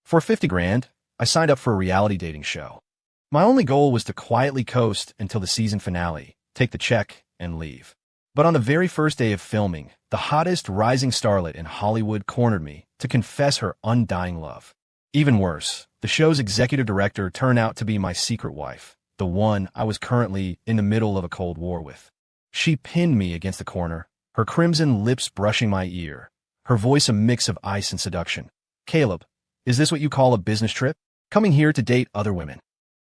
For 50 grand, I signed up for a reality dating show. My only goal was to quietly coast until the season finale, take the check, and leave. But on the very first day of filming, the hottest rising starlet in Hollywood cornered me to confess her undying love. Even worse, the show's executive director turned out to be my secret wife, the one I was currently in the middle of a cold war with. She pinned me against the corner, her crimson lips brushing my ear, her voice a mix of ice and seduction. "Caleb, is this what you call a business trip? Coming here to date other women?"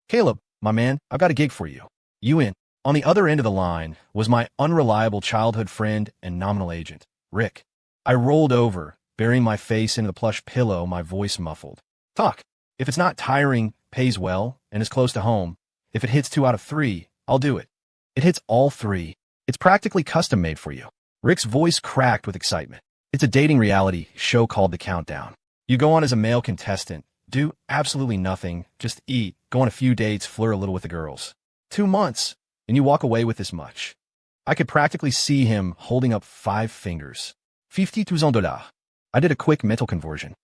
"Caleb, my man, I've got a gig for you. You in?" On the other end of the line was my unreliable childhood friend and nominal agent, Rick. I rolled over, burying my face into the plush pillow, my voice muffled. "Talk. If it's not tiring, pays well, and is close to home, if it hits 2 out of 3, I'll do it." "It hits all 3. It's practically custom made for you." Rick's voice cracked with excitement. "It's a dating reality show called The Countdown. You go on as a male contestant, do absolutely nothing, just eat, go on a few dates, flirt a little with the girls. 2 months, and you walk away with this much." I could practically see him holding up 5 fingers. $50,000. I did a quick mental conversion.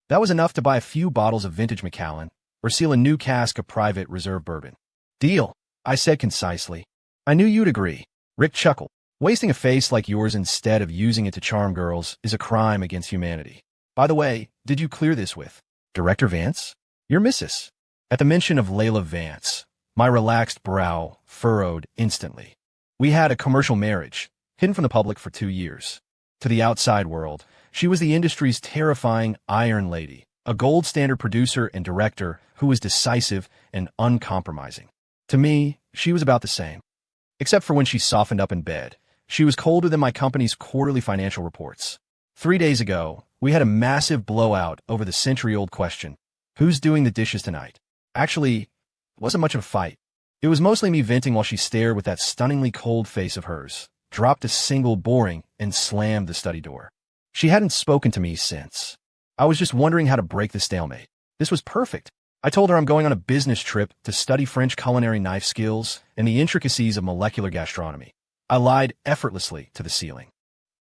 That was enough to buy a few bottles of vintage Macallan or seal a new cask of private reserve bourbon. "Deal," I said concisely. "I knew you'd agree." Rick chuckled. "Wasting a face like yours instead of using it to charm girls is a crime against humanity. By the way, did you clear this with Director Vance? Your missus?" At the mention of Layla Vance, my relaxed brow furrowed instantly. We had a commercial marriage, hidden from the public for 2 years. To the outside world, she was the industry's terrifying Iron Lady, a gold standard producer and director who was decisive and uncompromising. To me, she was about the same. Except for when she softened up in bed, she was colder than my company's quarterly financial reports. 3 days ago, we had a massive blowout over the century-old question, who's doing the dishes tonight? Actually, it wasn't much of a fight. It was mostly me venting while she stared with that stunningly cold face of hers, dropped a single boring, and slammed the study door. She hadn't spoken to me since. I was just wondering how to break the stalemate. This was perfect. I told her I'm going on a business trip to study French culinary knife skills and the intricacies of molecular gastronomy. I lied effortlessly to the ceiling.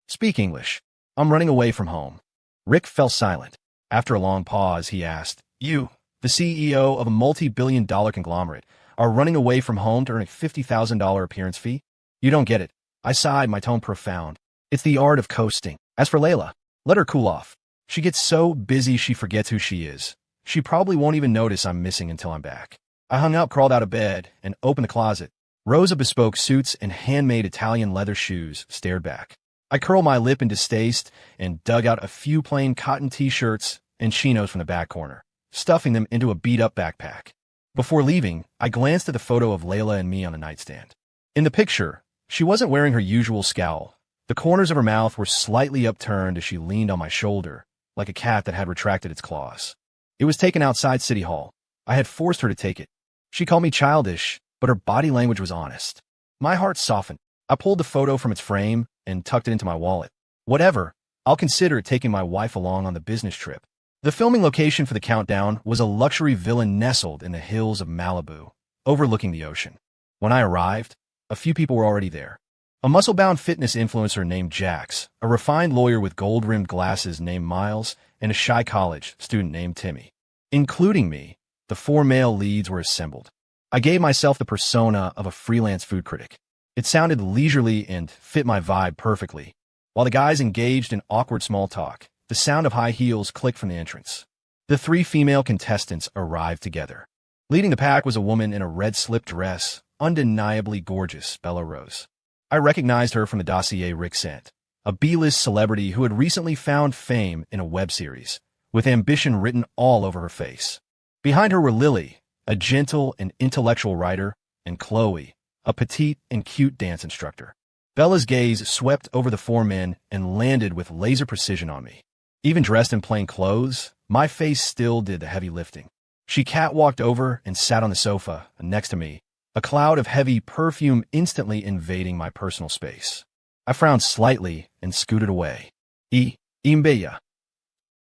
"Speak English. I'm running away from home." Rick fell silent. After a long pause, he asked, "You, the CEO of a multi-billion-dollar conglomerate, are running away from home to earn a $50,000 appearance fee? You don't get it." I sighed, my tone profound. "It's the art of coasting. As for Layla, let her cool off. She gets so busy she forgets who she is. She probably won't even notice I'm missing until I'm back." I hung up, crawled out of bed, and opened the closet. Rows of bespoke suits and handmade Italian leather shoes stared back. I curled my lip in distaste and dug out a few plain cotton t-shirts and chinos from the back corner, stuffing them into a beat-up backpack. Before leaving, I glanced at the photo of Layla and me on the nightstand. In the picture, she wasn't wearing her usual scowl. The corners of her mouth were slightly upturned as she leaned on my shoulder, like a cat that had retracted its claws. It was taken outside City Hall. I had forced her to take it. She called me childish, but her body language was honest. My heart softened. I pulled the photo from its frame and tucked it into my wallet. Whatever, I'll consider taking my wife along on the business trip. The filming location for The Countdown was a luxury villa nestled in the hills of Malibu, overlooking the ocean. When I arrived, a few people were already there. A muscle-bound fitness influencer named Jax, a refined lawyer with gold-rimmed glasses named Miles, and a shy college student named Timmy. Including me, the 4 male leads were assembled. I gave myself the persona of a freelance food critic. It sounded leisurely and fit my vibe perfectly. While the guys engaged in awkward small talk, the sound of high heels clicked from the entrance. The 3 female contestants arrived together. Leading the pack was a woman in a red slip dress, undeniably gorgeous, Bella Rose. I recognized her from the dossier Rick sent, a B-list celebrity who had recently found fame in a web series, with ambition written all over her face. Behind her were Lily, a gentle and intellectual writer, and Chloe, a petite and cute dance instructor. Bella's gaze swept over the 4 men and landed with laser precision on me. Even dressed in plain clothes, my face still did the heavy lifting. She catwalked over and sat on the sofa next to me, a cloud of heavy perfume instantly invading my personal space. I frowned slightly and scooted away. Imbeya.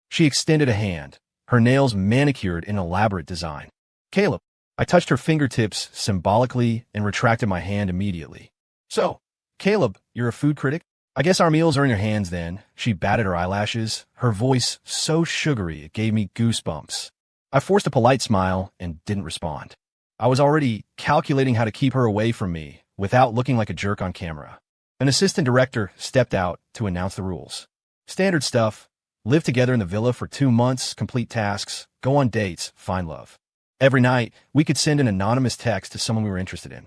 She extended a hand, her nails manicured in elaborate design. "Caleb." I touched her fingertips symbolically and retracted my hand immediately. "So, Caleb, you're a food critic? I guess our meals are in your hands then." She batted her eyelashes, her voice so sugary it gave me goosebumps. I forced a polite smile and didn't respond. I was already calculating how to keep her away from me without looking like a jerk on camera. An assistant director stepped out to announce the rules. Standard stuff: live together in the villa for 2 months, complete tasks, go on dates, find love. Every night, we could send an anonymous text to someone we were interested in.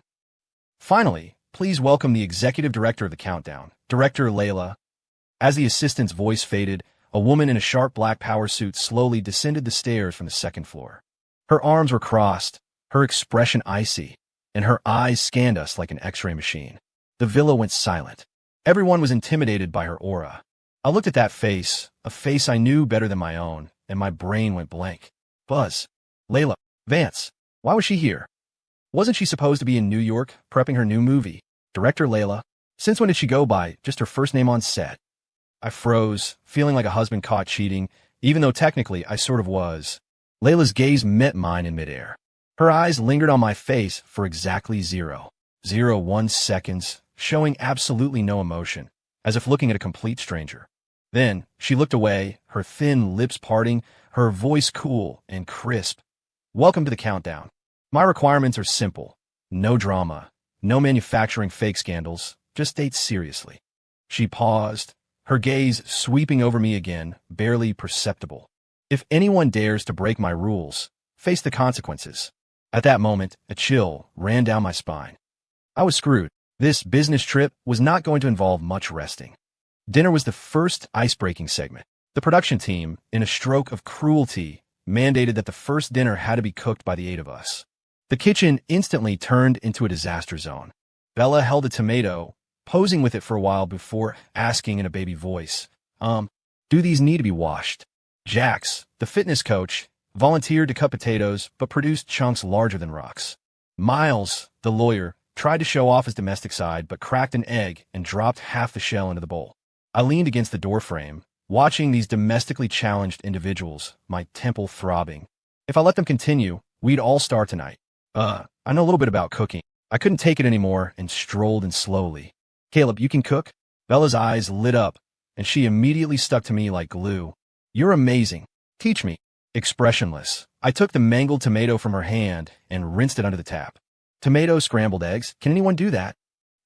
Finally, please welcome the executive director of the countdown, Director Layla. As the assistant's voice faded, a woman in a sharp black power suit slowly descended the stairs from the second floor. Her arms were crossed, her expression icy, and her eyes scanned us like an X-ray machine. The villa went silent. Everyone was intimidated by her aura. I looked at that face, a face I knew better than my own, and my brain went blank. Buzz. Layla. Vance. Why was she here? Wasn't she supposed to be in New York, prepping her new movie? Director Layla. Since when did she go by just her first name on set? I froze, feeling like a husband caught cheating, even though technically I sort of was. Layla's gaze met mine in midair. Her eyes lingered on my face for exactly 0.01 seconds, showing absolutely no emotion, as if looking at a complete stranger. Then, she looked away, her thin lips parting, her voice cool and crisp. Welcome to the countdown. My requirements are simple. No drama, no manufacturing fake scandals, just date seriously. She paused, her gaze sweeping over me again, barely perceptible. If anyone dares to break my rules, face the consequences. At that moment, a chill ran down my spine. I was screwed. This business trip was not going to involve much resting. Dinner was the first ice-breaking segment. The production team, in a stroke of cruelty, mandated that the first dinner had to be cooked by the 8 of us. The kitchen instantly turned into a disaster zone. Bella held a tomato, posing with it for a while before asking in a baby voice, do these need to be washed? Jax, the fitness coach, volunteered to cut potatoes but produced chunks larger than rocks. Miles, the lawyer, tried to show off his domestic side but cracked an egg and dropped half the shell into the bowl. I leaned against the doorframe, watching these domestically challenged individuals, my temple throbbing. If I let them continue, we'd all starve tonight. I know a little bit about cooking. I couldn't take it anymore and strolled in slowly. Caleb, you can cook? Bella's eyes lit up, and she immediately stuck to me like glue. You're amazing. Teach me. Expressionless, I took the mangled tomato from her hand and rinsed it under the tap. Tomato scrambled eggs, can anyone do that?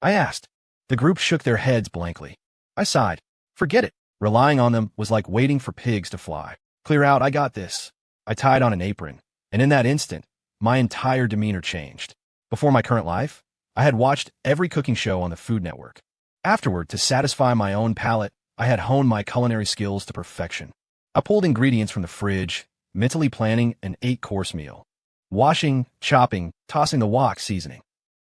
I asked. The group shook their heads blankly. I sighed. Forget it. Relying on them was like waiting for pigs to fly. Clear out, I got this. I tied on an apron, and in that instant, my entire demeanor changed. Before my current life, I had watched every cooking show on the Food Network. Afterward, to satisfy my own palate, I had honed my culinary skills to perfection. I pulled ingredients from the fridge, mentally planning an 8-course meal. Washing, chopping, tossing the wok seasoning.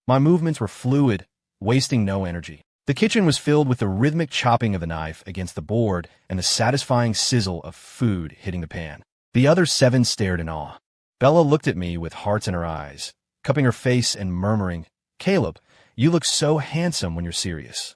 My movements were fluid, wasting no energy. The kitchen was filled with the rhythmic chopping of the knife against the board and the satisfying sizzle of food hitting the pan. The other 7 stared in awe. Bella looked at me with hearts in her eyes, cupping her face and murmuring, Caleb, you look so handsome when you're serious.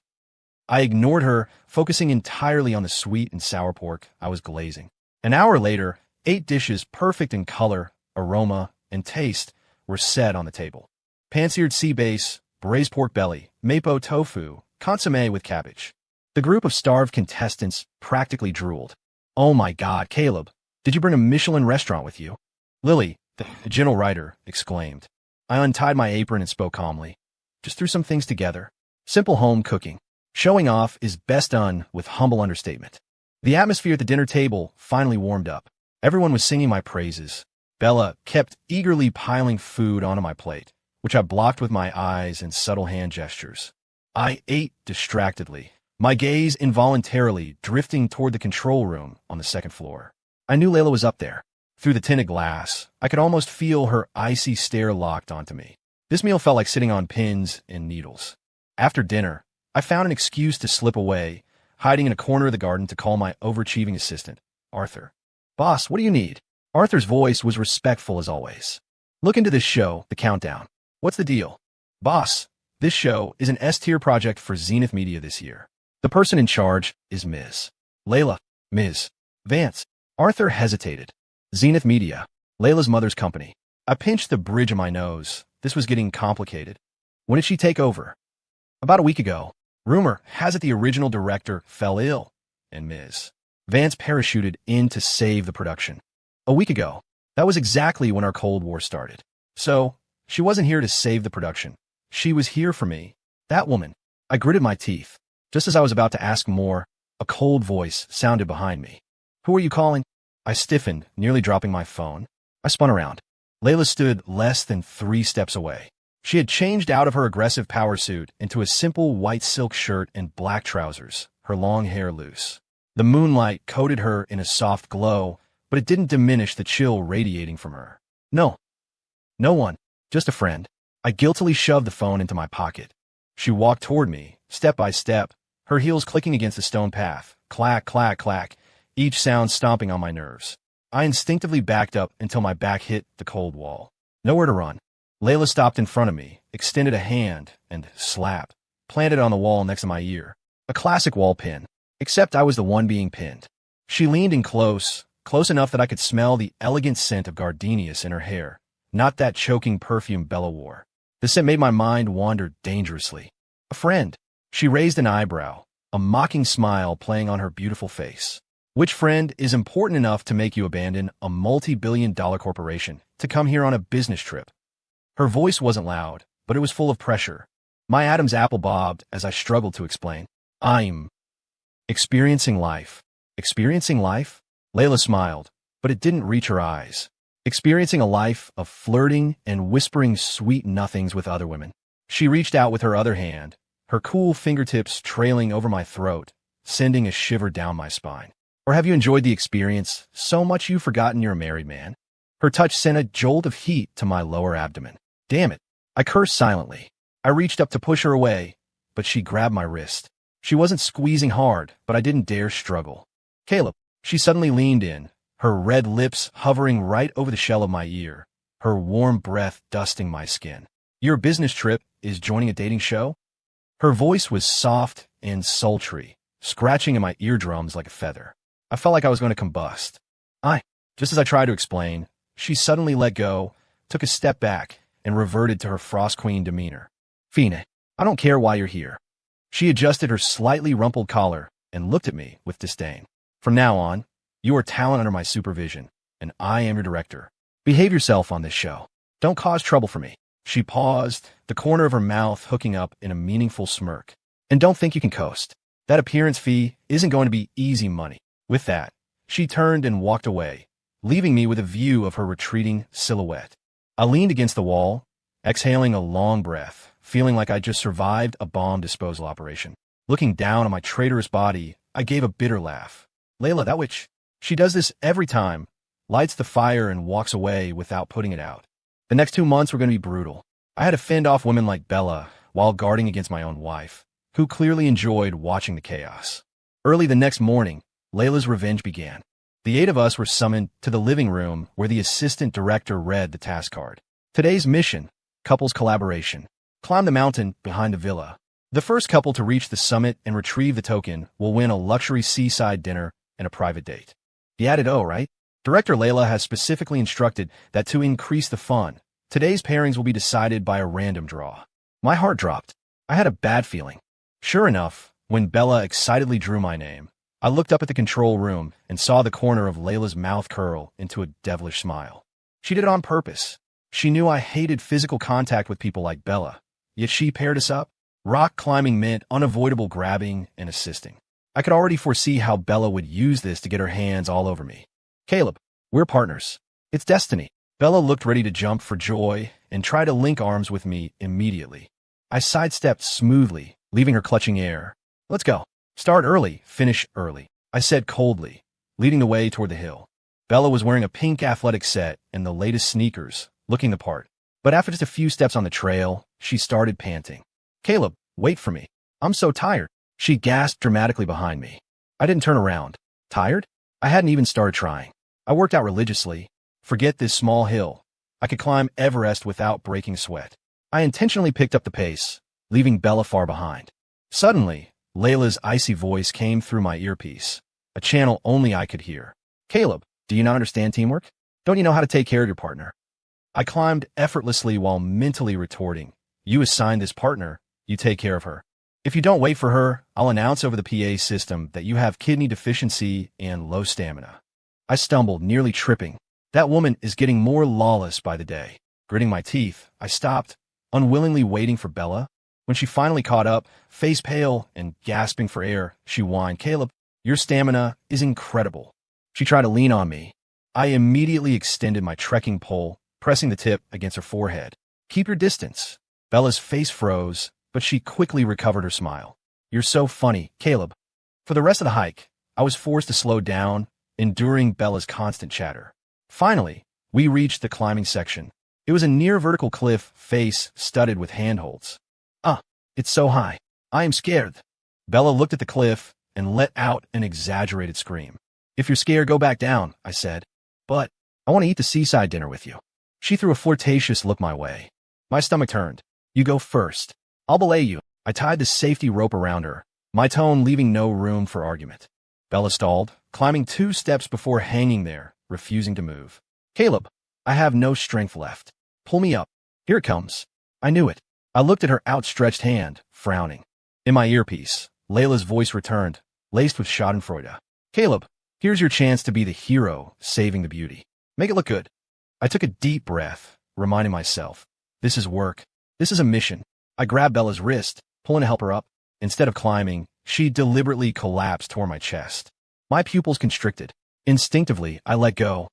I ignored her, focusing entirely on the sweet and sour pork I was glazing. An hour later, 8 dishes perfect in color, aroma, and taste were set on the table. Pan-seared sea bass, braised pork belly, mapo tofu, consommé with cabbage. The group of starved contestants practically drooled. Oh my God, Caleb, did you bring a Michelin restaurant with you? Lily, the general writer, exclaimed. I untied my apron and spoke calmly. Just threw some things together. Simple home cooking. Showing off is best done with humble understatement. The atmosphere at the dinner table finally warmed up. Everyone was singing my praises. Bella kept eagerly piling food onto my plate, which I blocked with my eyes and subtle hand gestures. I ate distractedly, my gaze involuntarily drifting toward the control room on the second floor. I knew Layla was up there. Through the tinted glass, I could almost feel her icy stare locked onto me. This meal felt like sitting on pins and needles. After dinner, I found an excuse to slip away, hiding in a corner of the garden to call my overachieving assistant, Arthur. Boss, what do you need? Arthur's voice was respectful as always. Look into this show, The Countdown. What's the deal? Boss, this show is an S-tier project for Zenith Media this year. The person in charge is Ms. Layla. Ms. Vance. Arthur hesitated. Zenith Media, Layla's mother's company. I pinched the bridge of my nose. This was getting complicated. When did she take over? About a week ago. Rumor has it the original director fell ill, and Ms. Vance parachuted in to save the production. A week ago. That was exactly when our Cold War started. So, she wasn't here to save the production. She was here for me. That woman. I gritted my teeth. Just as I was about to ask more, a cold voice sounded behind me. Who are you calling? I stiffened, nearly dropping my phone. I spun around. Layla stood less than 3 steps away. She had changed out of her aggressive power suit into a simple white silk shirt and black trousers, her long hair loose. The moonlight coated her in a soft glow, but it didn't diminish the chill radiating from her. No. No one. Just a friend. I guiltily shoved the phone into my pocket. She walked toward me, step by step, her heels clicking against the stone path. Clack, clack, clack, each sound stomping on my nerves. I instinctively backed up until my back hit the cold wall. Nowhere to run. Layla stopped in front of me, extended a hand, and slap, planted on the wall next to my ear. A classic wall pin. Except I was the one being pinned. She leaned in close enough that I could smell the elegant scent of gardenias in her hair, not that choking perfume Bella wore. The scent made my mind wander dangerously. A friend. She raised an eyebrow, a mocking smile playing on her beautiful face. Which friend is important enough to make you abandon a multi-billion-dollar corporation to come here on a business trip? Her voice wasn't loud, but it was full of pressure. My Adam's apple bobbed as I struggled to explain. I'm experiencing life. Experiencing life? Layla smiled, but it didn't reach her eyes. Experiencing a life of flirting and whispering sweet nothings with other women. She reached out with her other hand, her cool fingertips trailing over my throat, sending a shiver down my spine. Or have you enjoyed the experience so much you've forgotten you're a married man? Her touch sent a jolt of heat to my lower abdomen. Damn it. I cursed silently. I reached up to push her away, but she grabbed my wrist. She wasn't squeezing hard, but I didn't dare struggle. Caleb. She suddenly leaned in, her red lips hovering right over the shell of my ear, her warm breath dusting my skin. Your business trip is joining a dating show? Her voice was soft and sultry, scratching in my eardrums like a feather. I felt like I was going to combust. Just as I tried to explain, she suddenly let go, took a step back, and reverted to her Frost Queen demeanor. Fine, I don't care why you're here. She adjusted her slightly rumpled collar and looked at me with disdain. From now on, you are talent under my supervision, and I am your director. Behave yourself on this show. Don't cause trouble for me. She paused, the corner of her mouth hooking up in a meaningful smirk. And don't think you can coast. That appearance fee isn't going to be easy money. With that, she turned and walked away, leaving me with a view of her retreating silhouette. I leaned against the wall, exhaling a long breath, feeling like I just survived a bomb disposal operation. Looking down on my traitorous body, I gave a bitter laugh. Layla, that witch. She does this every time, lights the fire and walks away without putting it out. The next 2 months were going to be brutal. I had to fend off women like Bella while guarding against my own wife, who clearly enjoyed watching the chaos. Early the next morning, Layla's revenge began. The 8 of us were summoned to the living room where the assistant director read the task card. Today's mission, couples collaboration. Climb the mountain behind the villa. The first couple to reach the summit and retrieve the token will win a luxury seaside dinner and a private date. The added O, right? Director Layla has specifically instructed that to increase the fun, today's pairings will be decided by a random draw. My heart dropped. I had a bad feeling. Sure enough, when Bella excitedly drew my name, I looked up at the control room and saw the corner of Layla's mouth curl into a devilish smile. She did it on purpose. She knew I hated physical contact with people like Bella, yet she paired us up. Rock climbing meant unavoidable grabbing and assisting. I could already foresee how Bella would use this to get her hands all over me. Caleb, we're partners. It's destiny. Bella looked ready to jump for joy and try to link arms with me immediately. I sidestepped smoothly, leaving her clutching air. Let's go. Start early, finish early, I said coldly, leading the way toward the hill. Bella was wearing a pink athletic set and the latest sneakers, looking the part. But after just a few steps on the trail, she started panting. Caleb, wait for me. I'm so tired. She gasped dramatically behind me. I didn't turn around. Tired? I hadn't even started trying. I worked out religiously. Forget this small hill. I could climb Everest without breaking sweat. I intentionally picked up the pace, leaving Bella far behind. Suddenly, Layla's icy voice came through my earpiece, a channel only I could hear. Caleb, do you not understand teamwork? Don't you know how to take care of your partner? I climbed effortlessly while mentally retorting. You assigned this partner, you take care of her. If you don't wait for her, I'll announce over the PA system that you have kidney deficiency and low stamina. I stumbled, nearly tripping. That woman is getting more lawless by the day. Gritting my teeth, I stopped, unwillingly waiting for Bella. When she finally caught up, face pale and gasping for air, she whined, "Caleb, your stamina is incredible." She tried to lean on me. I immediately extended my trekking pole, pressing the tip against her forehead. "Keep your distance." Bella's face froze, but she quickly recovered her smile. "You're so funny, Caleb." For the rest of the hike, I was forced to slow down, enduring Bella's constant chatter. Finally, we reached the climbing section. It was a near-vertical cliff face studded with handholds. It's so high. I am scared." Bella looked at the cliff and let out an exaggerated scream. "If you're scared, go back down," I said. "But I want to eat the seaside dinner with you." She threw a flirtatious look my way. My stomach turned. "You go first. I'll belay you." I tied the safety rope around her, my tone leaving no room for argument. Bella stalled, climbing 2 steps before hanging there, refusing to move. "Caleb, I have no strength left. Pull me up." "Here it comes." I knew it. I looked at her outstretched hand, frowning. In my earpiece, Layla's voice returned, laced with schadenfreude. "Caleb, here's your chance to be the hero saving the beauty. Make it look good." I took a deep breath, reminding myself, this is work. This is a mission. I grabbed Bella's wrist, pulling to help her up. Instead of climbing, she deliberately collapsed toward my chest. My pupils constricted. Instinctively, I let go.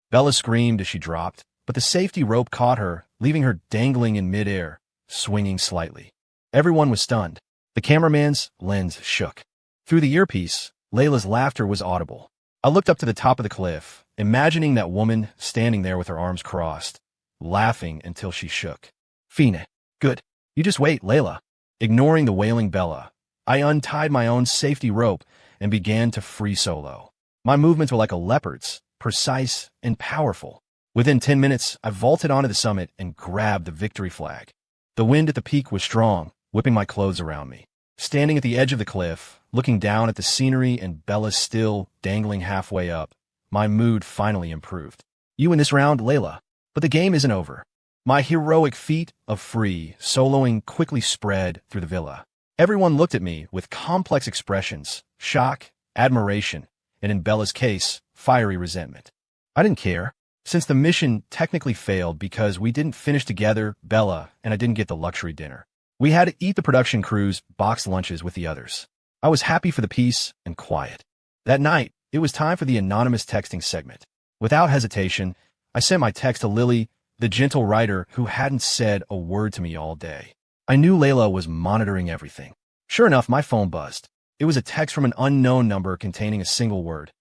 Bella screamed as she dropped, but the safety rope caught her, leaving her dangling in midair, swinging slightly. Everyone was stunned. The cameraman's lens shook. Through the earpiece, Layla's laughter was audible. I looked up to the top of the cliff, imagining that woman standing there with her arms crossed, laughing until she shook. "Fine. Good. You just wait, Layla." Ignoring the wailing Bella, I untied my own safety rope and began to free solo. My movements were like a leopard's, precise and powerful. Within 10 minutes, I vaulted onto the summit and grabbed the victory flag. The wind at the peak was strong, whipping my clothes around me. Standing at the edge of the cliff, looking down at the scenery and Bella still dangling halfway up, my mood finally improved. "You win this round, Layla. But the game isn't over." My heroic feat of free soloing quickly spread through the villa. Everyone looked at me with complex expressions, shock, admiration, and in Bella's case, fiery resentment. I didn't care. Since the mission technically failed because we didn't finish together, Bella and I didn't get the luxury dinner. We had to eat the production crew's boxed lunches with the others. I was happy for the peace and quiet. That night, it was time for the anonymous texting segment. Without hesitation, I sent my text to Lily, the gentle writer who hadn't said a word to me all day. I knew Layla was monitoring everything. Sure enough, my phone buzzed. It was a text from an unknown number containing a single word.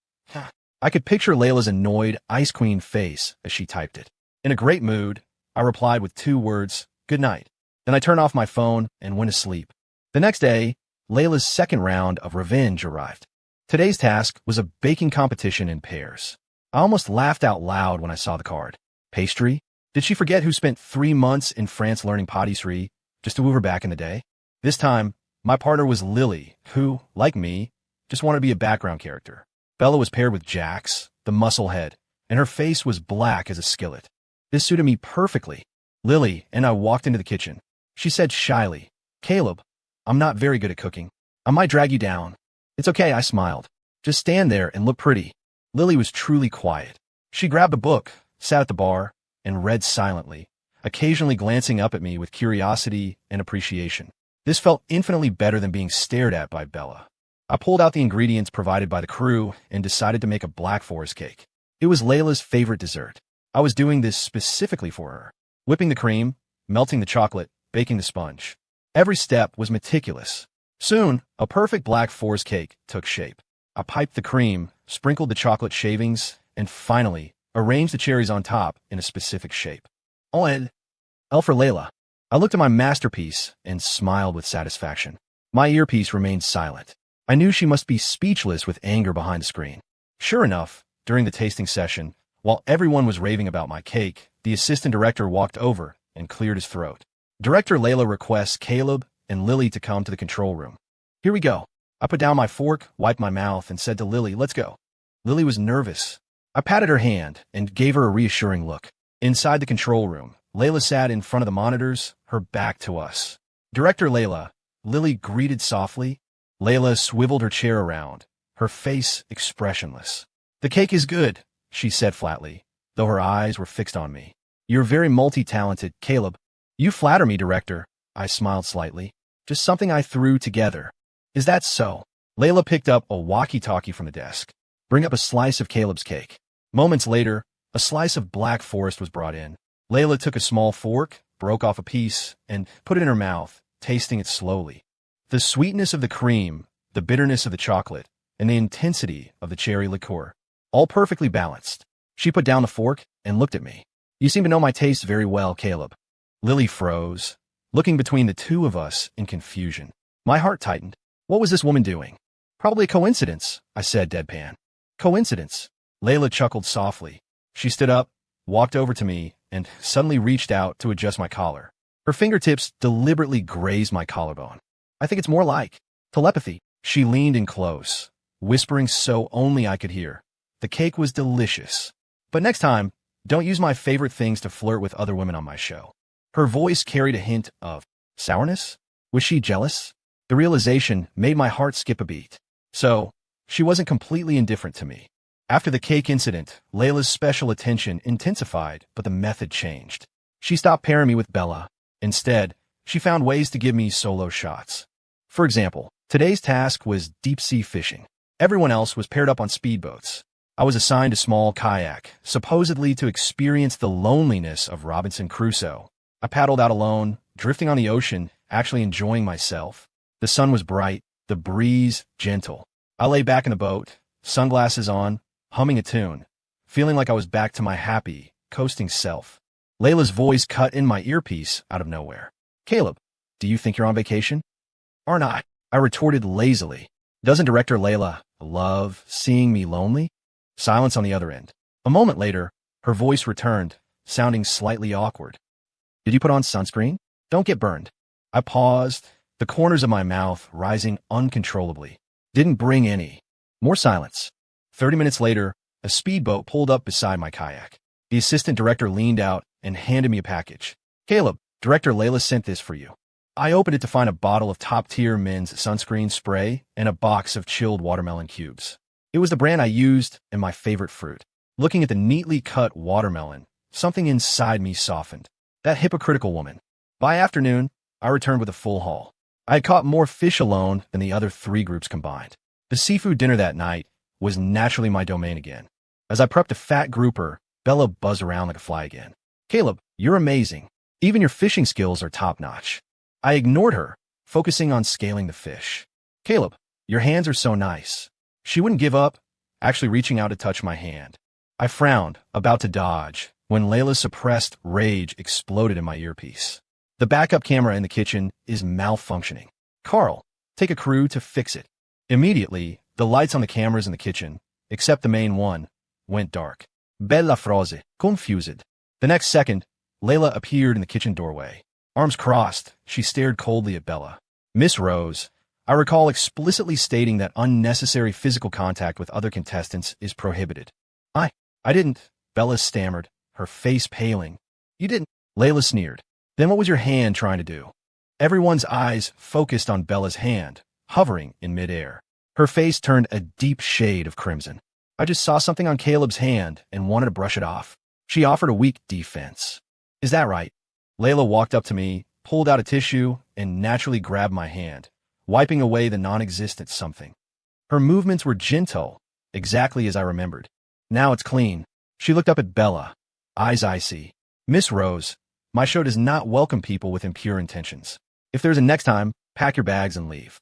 I could picture Layla's annoyed Ice Queen face as she typed it. In a great mood, I replied with 2 words, "Good night." Then I turned off my phone and went to sleep. The next day, Layla's second round of revenge arrived. Today's task was a baking competition in pairs. I almost laughed out loud when I saw the card. Pastry? Did she forget who spent 3 months in France learning pâtisserie just to woo her back in the day? This time, my partner was Lily, who, like me, just wanted to be a background character. Bella was paired with Jax, the musclehead, and her face was black as a skillet. This suited me perfectly. Lily and I walked into the kitchen. She said shyly, "Caleb, I'm not very good at cooking. I might drag you down." "It's okay," I smiled. "Just stand there and look pretty." Lily was truly quiet. She grabbed a book, sat at the bar, and read silently, occasionally glancing up at me with curiosity and appreciation. This felt infinitely better than being stared at by Bella. I pulled out the ingredients provided by the crew and decided to make a Black Forest cake. It was Layla's favorite dessert. I was doing this specifically for her. Whipping the cream, melting the chocolate, baking the sponge. Every step was meticulous. Soon, a perfect Black Forest cake took shape. I piped the cream, sprinkled the chocolate shavings, and finally, arranged the cherries on top in a specific shape. L for Layla. I looked at my masterpiece and smiled with satisfaction. My earpiece remained silent. I knew she must be speechless with anger behind the screen. Sure enough, during the tasting session, while everyone was raving about my cake, the assistant director walked over and cleared his throat. Director Layla requests Caleb and Lily to come to the control room. "Here we go." I put down my fork, wiped my mouth, and said to Lily, "Let's go." Lily was nervous. I patted her hand and gave her a reassuring look. Inside the control room, Layla sat in front of the monitors, her back to us. "Director Layla," Lily greeted softly. Layla swiveled her chair around, her face expressionless. "The cake is good," she said flatly. though her eyes were fixed on me. You're very multi-talented, Caleb. You flatter me, director. I smiled slightly. Just something I threw together. Is that so? Layla picked up a walkie-talkie from the desk. Bring up a slice of Caleb's cake. Moments later, a slice of Black Forest was brought in. Layla took a small fork, broke off a piece, and put it in her mouth, tasting it slowly. The sweetness of the cream, the bitterness of the chocolate, and the intensity of the cherry liqueur, all perfectly balanced. She put down the fork and looked at me. You seem to know my taste very well, Caleb. Lily froze, looking between the two of us in confusion. My heart tightened. What was this woman doing? Probably a coincidence, I said deadpan. Coincidence. Layla chuckled softly. She stood up, walked over to me, and suddenly reached out to adjust my collar. Her fingertips deliberately grazed my collarbone. I think it's more like telepathy. She leaned in close, whispering so only I could hear. The cake was delicious. But next time, don't use my favorite things to flirt with other women on my show. Her voice carried a hint of sourness. Was she jealous? The realization made my heart skip a beat. So, she wasn't completely indifferent to me. After the cake incident, Layla's special attention intensified, but the method changed. She stopped pairing me with Bella. Instead, she found ways to give me solo shots. For example, today's task was deep-sea fishing. Everyone else was paired up on speedboats. I was assigned a small kayak, supposedly to experience the loneliness of Robinson Crusoe. I paddled out alone, drifting on the ocean, actually enjoying myself. The sun was bright, the breeze gentle. I lay back in the boat, sunglasses on, humming a tune, feeling like I was back to my happy, coasting self. Layla's voice cut in my earpiece out of nowhere. Caleb, do you think you're on vacation? Or not? I retorted lazily. Doesn't director Layla love seeing me lonely? Silence on the other end. A moment later, her voice returned, sounding slightly awkward. Did you put on sunscreen? Don't get burned. I paused, the corners of my mouth rising uncontrollably. Didn't bring any. More silence. 30 minutes later, a speedboat pulled up beside my kayak. The assistant director leaned out and handed me a package. Caleb, Director Layla sent this for you. I opened it to find a bottle of top-tier men's sunscreen spray and a box of chilled watermelon cubes. It was the brand I used and my favorite fruit. Looking at the neatly cut watermelon, something inside me softened. That hypocritical woman. By afternoon, I returned with a full haul. I had caught more fish alone than the other 3 groups combined. The seafood dinner that night was naturally my domain again. As I prepped a fat grouper, Bella buzzed around like a fly again. Caleb, you're amazing. Even your fishing skills are top-notch. I ignored her, focusing on scaling the fish. Caleb, your hands are so nice. She wouldn't give up, actually reaching out to touch my hand. I frowned, about to dodge, when Layla's suppressed rage exploded in my earpiece. The backup camera in the kitchen is malfunctioning. Carl, take a crew to fix it. Immediately, the lights on the cameras in the kitchen, except the main one, went dark. Bella frase, confused. The next second, Layla appeared in the kitchen doorway. Arms crossed, she stared coldly at Bella. Miss Rose, I recall explicitly stating that unnecessary physical contact with other contestants is prohibited. I didn't, Bella stammered, her face paling. You didn't, Layla sneered. Then what was your hand trying to do? Everyone's eyes focused on Bella's hand, hovering in midair. Her face turned a deep shade of crimson. I just saw something on Caleb's hand and wanted to brush it off. She offered a weak defense. Is that right? Layla walked up to me, pulled out a tissue, and naturally grabbed my hand, wiping away the non-existent something. Her movements were gentle, exactly as I remembered. Now it's clean. She looked up at Bella, eyes icy. Miss Rose, my show does not welcome people with impure intentions. If there's a next time, pack your bags and leave.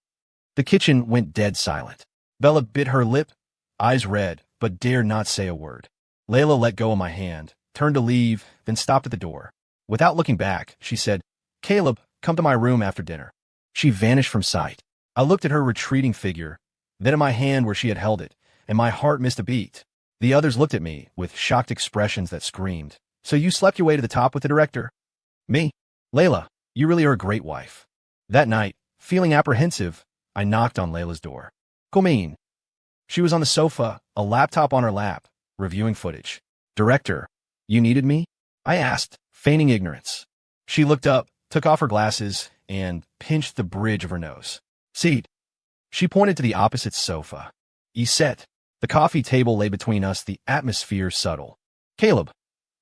The kitchen went dead silent. Bella bit her lip, eyes red, but dared not say a word. Layla let go of my hand, turned to leave, then stopped at the door. Without looking back, she said, Caleb, come to my room after dinner. She vanished from sight. I looked at her retreating figure, then at my hand where she had held it, and my heart missed a beat. The others looked at me with shocked expressions that screamed, So you slept your way to the top with the director? Me? Layla, you really are a great wife. That night, feeling apprehensive, I knocked on Layla's door. Come in. She was on the sofa, a laptop on her lap, reviewing footage. Director, you needed me? I asked, feigning ignorance. She looked up, took off her glasses, and pinched the bridge of her nose. Seat. She pointed to the opposite sofa. Set. The coffee table lay between us, the atmosphere subtle. Caleb,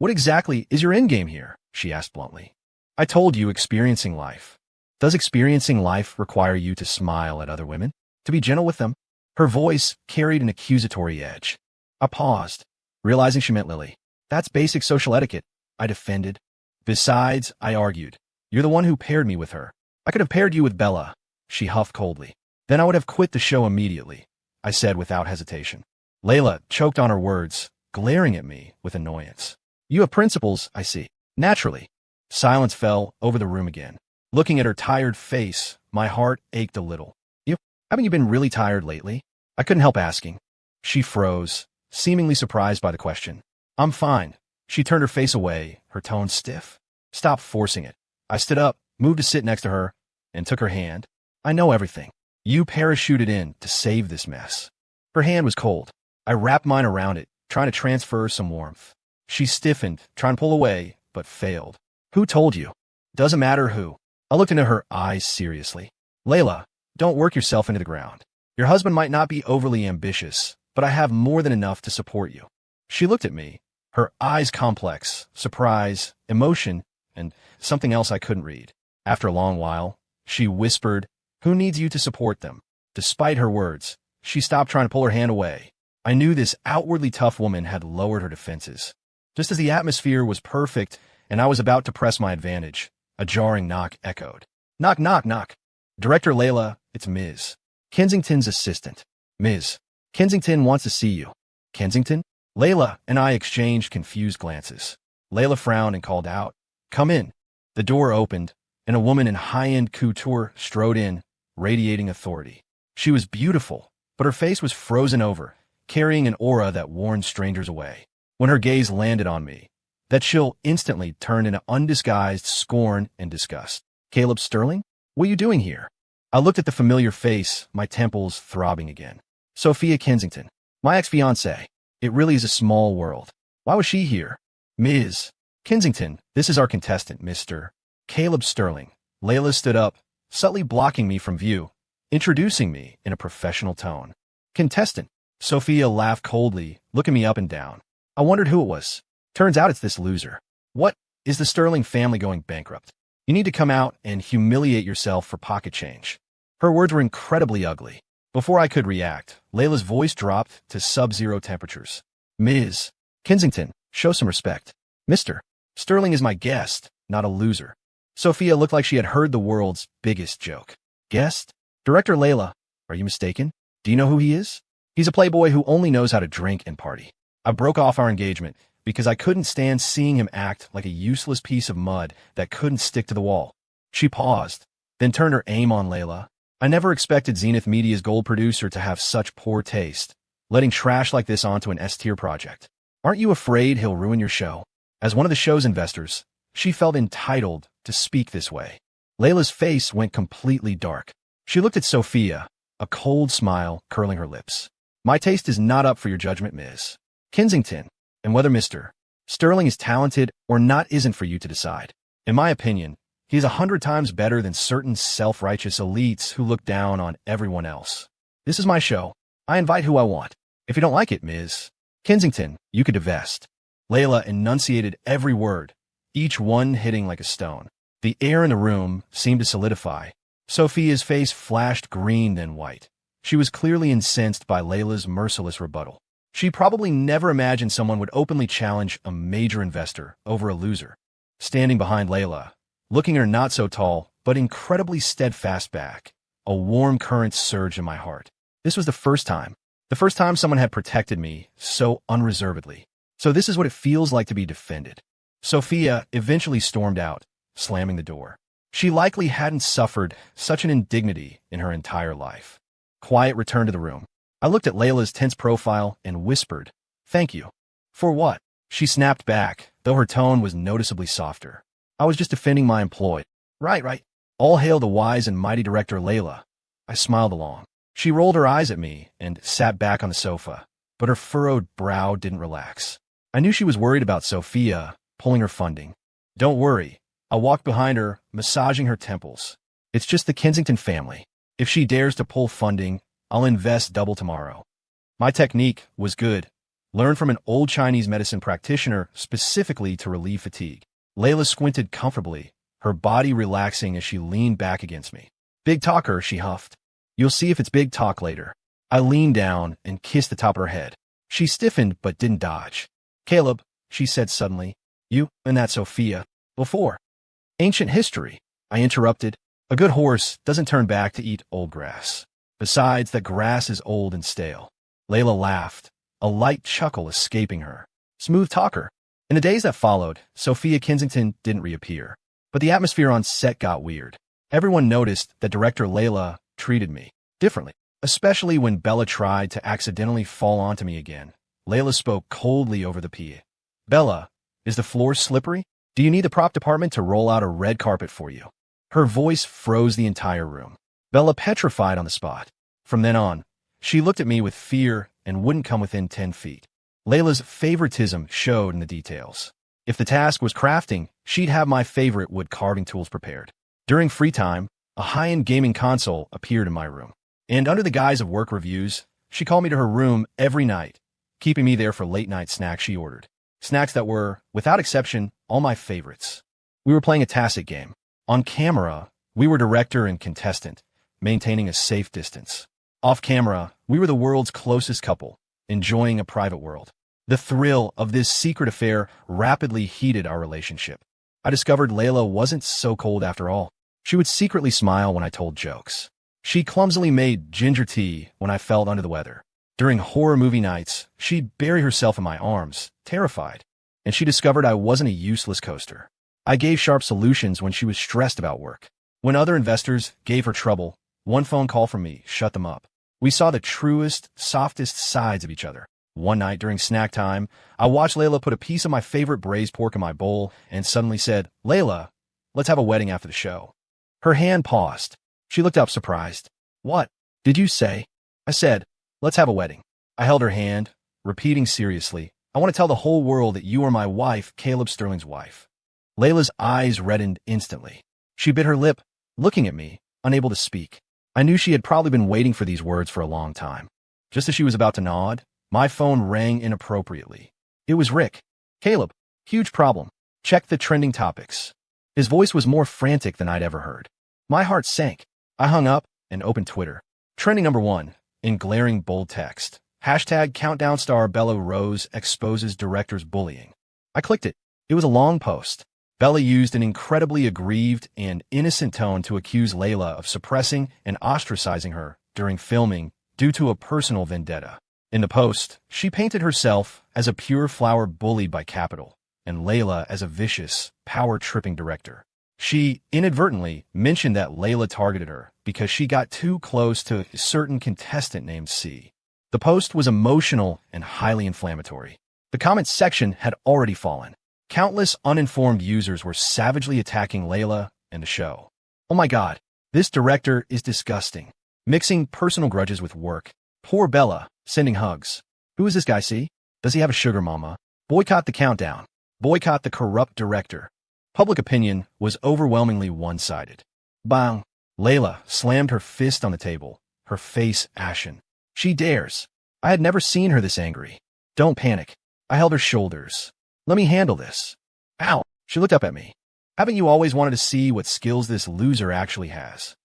What exactly is your endgame here? She asked bluntly. I told you experiencing life. Does experiencing life require you to smile at other women? To be gentle with them? Her voice carried an accusatory edge. I paused, realizing she meant Lily. That's basic social etiquette, I defended. Besides, I argued, you're the one who paired me with her. I could have paired you with Bella. She huffed coldly. Then I would have quit the show immediately, I said without hesitation. Layla choked on her words, glaring at me with annoyance. You have principles, I see. Naturally. Silence fell over the room again. Looking at her tired face, my heart ached a little. Haven't you been really tired lately? I couldn't help asking. She froze, seemingly surprised by the question. I'm fine. She turned her face away, her tone stiff. Stop forcing it. I stood up, moved to sit next to her, and took her hand. I know everything. You parachuted in to save this mess. Her hand was cold. I wrapped mine around it, trying to transfer some warmth. She stiffened, trying to pull away, but failed. Who told you? Doesn't matter who. I looked into her eyes seriously. Layla, don't work yourself into the ground. Your husband might not be overly ambitious, but I have more than enough to support you. She looked at me, her eyes complex, surprise, emotion, and something else I couldn't read. After a long while, she whispered, Who needs you to support them? Despite her words, she stopped trying to pull her hand away. I knew this outwardly tough woman had lowered her defenses. Just as the atmosphere was perfect and I was about to press my advantage, a jarring knock echoed. Knock, knock, knock. Director Layla, it's Ms. Kensington's assistant. Ms. Kensington wants to see you. Kensington? Layla and I exchanged confused glances. Layla frowned and called out, Come in. The door opened, and a woman in high-end couture strode in, radiating authority. She was beautiful, but her face was frozen over, carrying an aura that warned strangers away. When her gaze landed on me, that chill instantly turned into undisguised scorn and disgust. Caleb Sterling? What are you doing here? I looked at the familiar face, my temples throbbing again. Sophia Kensington, my ex-fiancée. It really is a small world. Why was she here? Ms. Kensington, this is our contestant, Mr. Caleb Sterling. Layla stood up, subtly blocking me from view, introducing me in a professional tone. Contestant. Sophia laughed coldly, looking me up and down. I wondered who it was. Turns out it's this loser. What? Is the Sterling family going bankrupt? You need to come out and humiliate yourself for pocket change. Her words were incredibly ugly. Before I could react, Layla's voice dropped to sub-zero temperatures. Ms. Kensington, show some respect. Mr. Sterling is my guest, not a loser. Sophia looked like she had heard the world's biggest joke. Guest? Director Layla, are you mistaken? Do you know who he is? He's a playboy who only knows how to drink and party. I broke off our engagement because I couldn't stand seeing him act like a useless piece of mud that couldn't stick to the wall. She paused, then turned her aim on Layla. I never expected Zenith Media's gold producer to have such poor taste, letting trash like this onto an S-tier project. Aren't you afraid he'll ruin your show? As one of the show's investors, she felt entitled to speak this way. Layla's face went completely dark. She looked at Sophia, a cold smile curling her lips. My taste is not up for your judgment, Ms. Kensington, and whether Mr. Sterling is talented or not isn't for you to decide. In my opinion, he is 100 times better than certain self-righteous elites who look down on everyone else. This is my show. I invite who I want. If you don't like it, Ms. Kensington, you could divest. Layla enunciated every word, each one hitting like a stone. The air in the room seemed to solidify. Sophia's face flashed green then white. She was clearly incensed by Layla's merciless rebuttal. She probably never imagined someone would openly challenge a major investor over a loser. Standing behind Layla, looking at her not so tall, but incredibly steadfast back, a warm current surged in my heart. This was the first time someone had protected me so unreservedly. So this is what it feels like to be defended. Sophia eventually stormed out, slamming the door. She likely hadn't suffered such an indignity in her entire life. Quiet returned to the room. I looked at Layla's tense profile and whispered, Thank you. For what? She snapped back, though her tone was noticeably softer. I was just defending my employee. Right. All hail the wise and mighty director Layla. I smiled along. She rolled her eyes at me and sat back on the sofa, but her furrowed brow didn't relax. I knew she was worried about Sophia pulling her funding. Don't worry. I walked behind her, massaging her temples. It's just the Kensington family. If she dares to pull funding, I'll invest double tomorrow. My technique was good, Learned from an old Chinese medicine practitioner specifically to relieve fatigue. Layla squinted comfortably, her body relaxing as she leaned back against me. Big talker, she huffed. You'll see if it's big talk later. I leaned down and kissed the top of her head. She stiffened but didn't dodge. Caleb, she said suddenly, you and that Sophia, before. Ancient history, I interrupted. A good horse doesn't turn back to eat old grass. Besides, that grass is old and stale. Layla laughed, a light chuckle escaping her. Smooth talker. In the days that followed, Sophia Kensington didn't reappear. But the atmosphere on set got weird. Everyone noticed that director Layla treated me differently, especially when Bella tried to accidentally fall onto me again. Layla spoke coldly over the PA. Bella, is the floor slippery? Do you need the prop department to roll out a red carpet for you? Her voice froze the entire room. Bella petrified on the spot. From then on, she looked at me with fear and wouldn't come within 10 feet. Layla's favoritism showed in the details. If the task was crafting, she'd have my favorite wood carving tools prepared. During free time, a high-end gaming console appeared in my room. And under the guise of work reviews, she called me to her room every night, keeping me there for late-night snacks she ordered. Snacks that were, without exception, all my favorites. We were playing a tacit game. On camera, we were director and contestant, maintaining a safe distance. Off camera, we were the world's closest couple, enjoying a private world. The thrill of this secret affair rapidly heated our relationship. I discovered Layla wasn't so cold after all. She would secretly smile when I told jokes. She clumsily made ginger tea when I felt under the weather. During horror movie nights, she'd bury herself in my arms, terrified. And she discovered I wasn't a useless coaster. I gave sharp solutions when she was stressed about work. When other investors gave her trouble, one phone call from me shut them up. We saw the truest, softest sides of each other. One night during snack time, I watched Layla put a piece of my favorite braised pork in my bowl and suddenly said, Layla, let's have a wedding after the show. Her hand paused. She looked up surprised. What did you say? I said, let's have a wedding. I held her hand, repeating seriously, I want to tell the whole world that you are my wife, Caleb Sterling's wife. Layla's eyes reddened instantly. She bit her lip, looking at me, unable to speak. I knew she had probably been waiting for these words for a long time. Just as she was about to nod, my phone rang inappropriately. It was Rick. Caleb, huge problem. Check the trending topics. His voice was more frantic than I'd ever heard. My heart sank. I hung up and opened Twitter. Trending number 1, in glaring bold text. Hashtag countdown star Bella Rose exposes director's bullying. I clicked it. It was a long post. Bella used an incredibly aggrieved and innocent tone to accuse Layla of suppressing and ostracizing her during filming due to a personal vendetta. In the post, she painted herself as a pure flower bullied by Capital, and Layla as a vicious, power-tripping director. She inadvertently mentioned that Layla targeted her because she got too close to a certain contestant named C. The post was emotional and highly inflammatory. The comments section had already fallen. Countless uninformed users were savagely attacking Layla and the show. Oh my God, this director is disgusting. Mixing personal grudges with work. Poor Bella, sending hugs. Who is this guy, C? Does he have a sugar mama? Boycott the countdown. Boycott the corrupt director. Public opinion was overwhelmingly one-sided. Bang! Layla slammed her fist on the table, her face ashen. She dares. I had never seen her this angry. Don't panic. I held her shoulders. Let me handle this. Ow! She looked up at me. Haven't you always wanted to see what skills this loser actually has?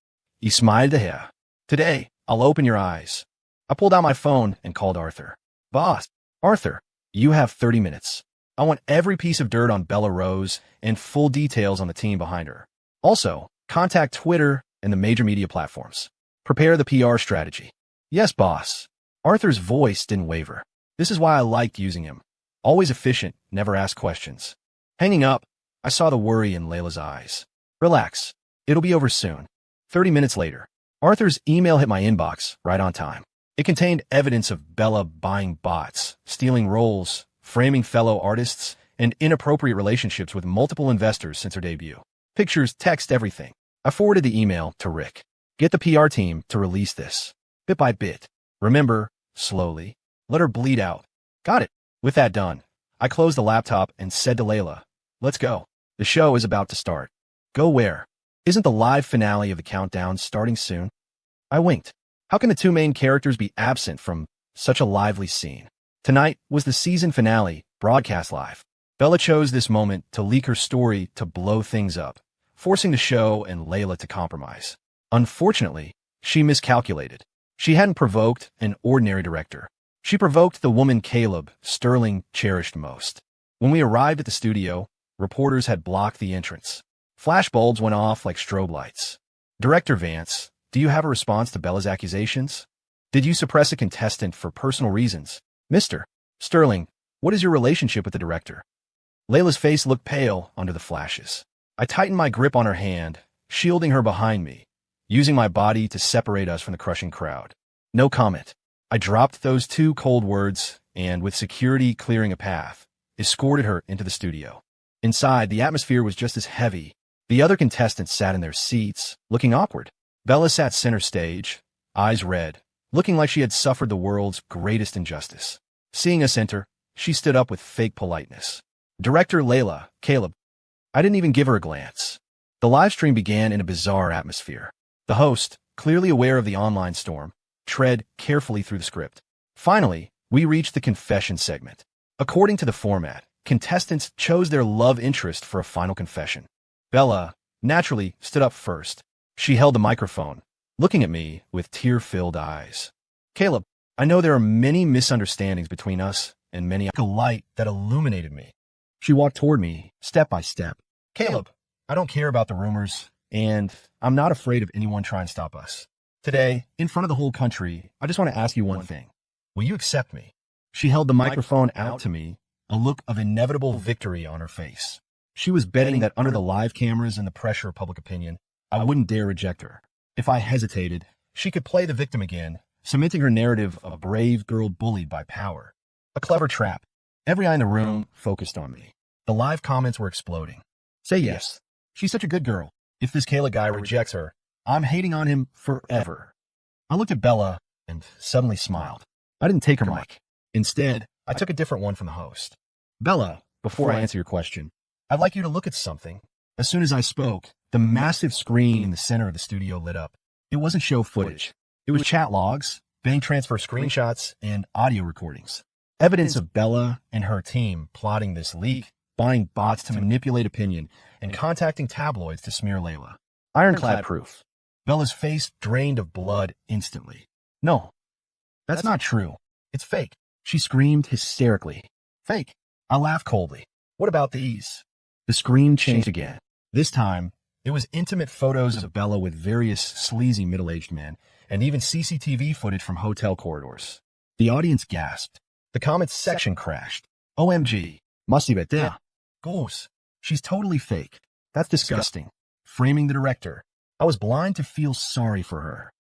He smiled at her. Today, I'll open your eyes. I pulled out my phone and called Arthur. Boss, Arthur, you have 30 minutes. I want every piece of dirt on Bella Rose and full details on the team behind her. Also, contact Twitter and the major media platforms. Prepare the PR strategy. Yes, boss. Arthur's voice didn't waver. This is why I liked using him. Always efficient, never asked questions. Hanging up, I saw the worry in Layla's eyes. Relax. It'll be over soon. 30 minutes later, Arthur's email hit my inbox right on time. It contained evidence of Bella buying bots, stealing roles, framing fellow artists, and inappropriate relationships with multiple investors since her debut. Pictures, text, everything. I forwarded the email to Rick. Get the PR team to release this. Bit by bit. Remember, slowly. Let her bleed out. Got it. With that done, I closed the laptop and said to Layla, let's go. The show is about to start. Go where? Isn't the live finale of the countdown starting soon? I winked. How can the two main characters be absent from such a lively scene? Tonight was the season finale, broadcast live. Bella chose this moment to leak her story to blow things up, forcing the show and Layla to compromise. Unfortunately, she miscalculated. She hadn't provoked an ordinary director. She provoked the woman Caleb Sterling cherished most. When we arrived at the studio, reporters had blocked the entrance. Flashbulbs went off like strobe lights. Director Vance, do you have a response to Bella's accusations? Did you suppress a contestant for personal reasons? Mr. Sterling, what is your relationship with the director? Layla's face looked pale under the flashes. I tightened my grip on her hand, shielding her behind me, using my body to separate us from the crushing crowd. No comment. I dropped those two cold words and, with security clearing a path, escorted her into the studio. Inside, the atmosphere was just as heavy. The other contestants sat in their seats, looking awkward. Bella sat center stage, eyes red, looking like she had suffered the world's greatest injustice. Seeing us enter, she stood up with fake politeness. Director Layla, Caleb. I didn't even give her a glance. The live stream began in a bizarre atmosphere. The host, clearly aware of the online storm, tread carefully through the script. Finally, we reached the confession segment. According to the format, contestants chose their love interest for a final confession. Bella, naturally, stood up first. She held the microphone, looking at me with tear-filled eyes. Caleb, I know there are many misunderstandings between us and many a light that illuminated me. She walked toward me, step by step. Caleb, I don't care about the rumors, and I'm not afraid of anyone trying to stop us. Today, in front of the whole country, I just want to ask you one thing. Will you accept me? She held the microphone out to me, a look of inevitable victory on her face. She was betting that under the live cameras and the pressure of public opinion, I wouldn't dare reject her. If I hesitated, she could play the victim again, cementing her narrative of a brave girl bullied by power. A clever trap. Every eye in the room focused on me. The live comments were exploding. Say yes. She's such a good girl. If this Kayla guy rejects her, I'm hating on him forever. I looked at Bella and suddenly smiled. I didn't take her mic. Instead, I took a different one from the host. Bella, before I answer your question, I'd like you to look at something. As soon as I spoke, the massive screen in the center of the studio lit up. It wasn't show footage. It was chat logs, bank transfer screenshots, and audio recordings. Evidence of Bella and her team plotting this leak, buying bots to manipulate opinion, and contacting tabloids to smear Layla. Ironclad proof. Bella's face drained of blood instantly. No, that's not true. It's fake. She screamed hysterically. Fake. I laughed coldly. What about these? The screen changed again. This time, it was intimate photos of Bella with various sleazy middle-aged men, and even CCTV footage from hotel corridors. The audience gasped. The comments section crashed. OMG. Must be there. Goose. She's totally fake. That's disgusting. Framing the director. I was blind to feel sorry for her.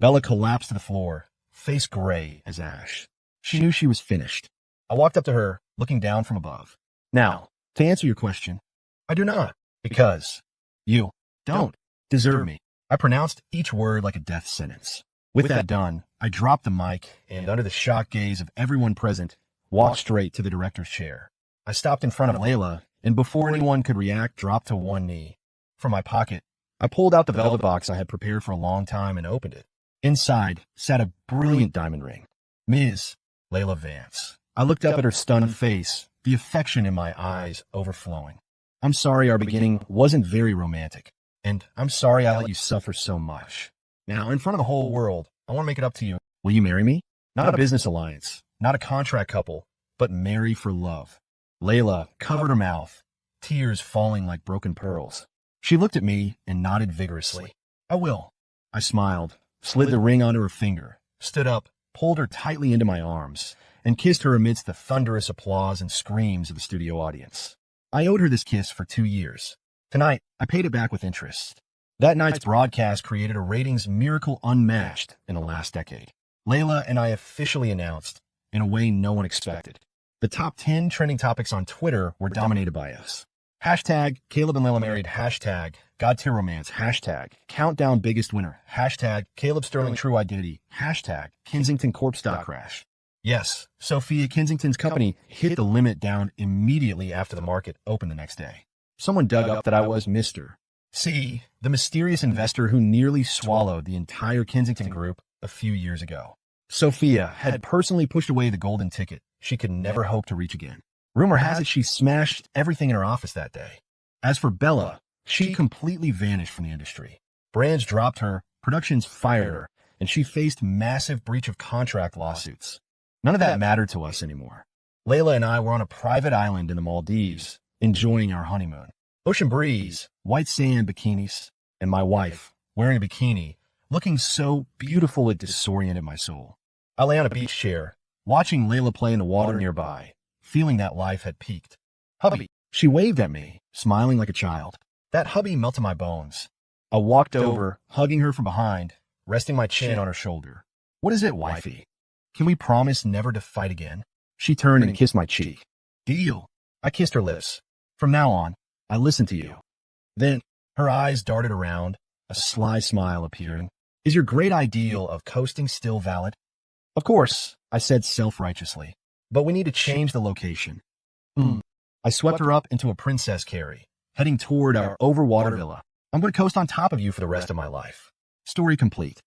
Bella collapsed to the floor, face gray as ash. She knew she was finished. I walked up to her, looking down from above. Now, to answer your question, I do not, because you don't deserve me. I pronounced each word like a death sentence. With that done, I dropped the mic and, under the shocked gaze of everyone present, walked straight to the director's chair. I stopped in front of Layla, and before anyone could react, dropped to one knee. From my pocket, I pulled out the velvet box I had prepared for a long time and opened it. Inside sat a brilliant diamond ring. Ms. Layla Vance. I looked up at her stunned face, the affection in my eyes overflowing. I'm sorry our beginning wasn't very romantic, and I'm sorry I let you suffer so much. Now, in front of the whole world, I want to make it up to you. Will you marry me? Not a business alliance, not a contract couple, but marry for love. Layla covered her mouth, tears falling like broken pearls. She looked at me and nodded vigorously. I will. I smiled, slid the ring onto her finger, stood up, pulled her tightly into my arms, and kissed her amidst the thunderous applause and screams of the studio audience. I owed her this kiss for 2 years. Tonight, I paid it back with interest. That night's broadcast created a ratings miracle unmatched in the last decade. Layla and I officially announced, in a way no one expected. The top 10 trending topics on Twitter were dominated by us. Hashtag Caleb and Layla married, hashtag God Tier Romance, hashtag Countdown Biggest Winner, hashtag Caleb Sterling True Identity, hashtag Kensington Corp Stock Crash. Yes, Sophia Kensington's company hit the limit down immediately after the market opened the next day. Someone dug up that I was Mr. C, the mysterious investor who nearly swallowed the entire Kensington Group a few years ago. Sophia had personally pushed away the golden ticket she could never hope to reach again. Rumor has it she smashed everything in her office that day. As for Bella, she completely vanished from the industry. Brands dropped her, productions fired her, and she faced massive breach of contract lawsuits. None of that mattered to us anymore. Layla and I were on a private island in the Maldives, enjoying our honeymoon. Ocean breeze, white sand bikinis, and my wife, wearing a bikini, looking so beautiful it disoriented my soul. I lay on a beach chair, watching Layla play in the water nearby, feeling that life had peaked. Hubby, she waved at me, smiling like a child. That hubby melted my bones. I walked over, hugging her from behind, resting my chin on her shoulder. What is it, wifey? Can we promise never to fight again? She turned and kissed my cheek. Deal. I kissed her lips. From now on, I listen to you. Then, her eyes darted around, a sly smile appearing. Is your great ideal of coasting still valid? Of course, I said self-righteously. But we need to change the location. I swept her up into a princess carry, heading toward our overwater villa. I'm going to coast on top of you for the rest of my life. Story complete.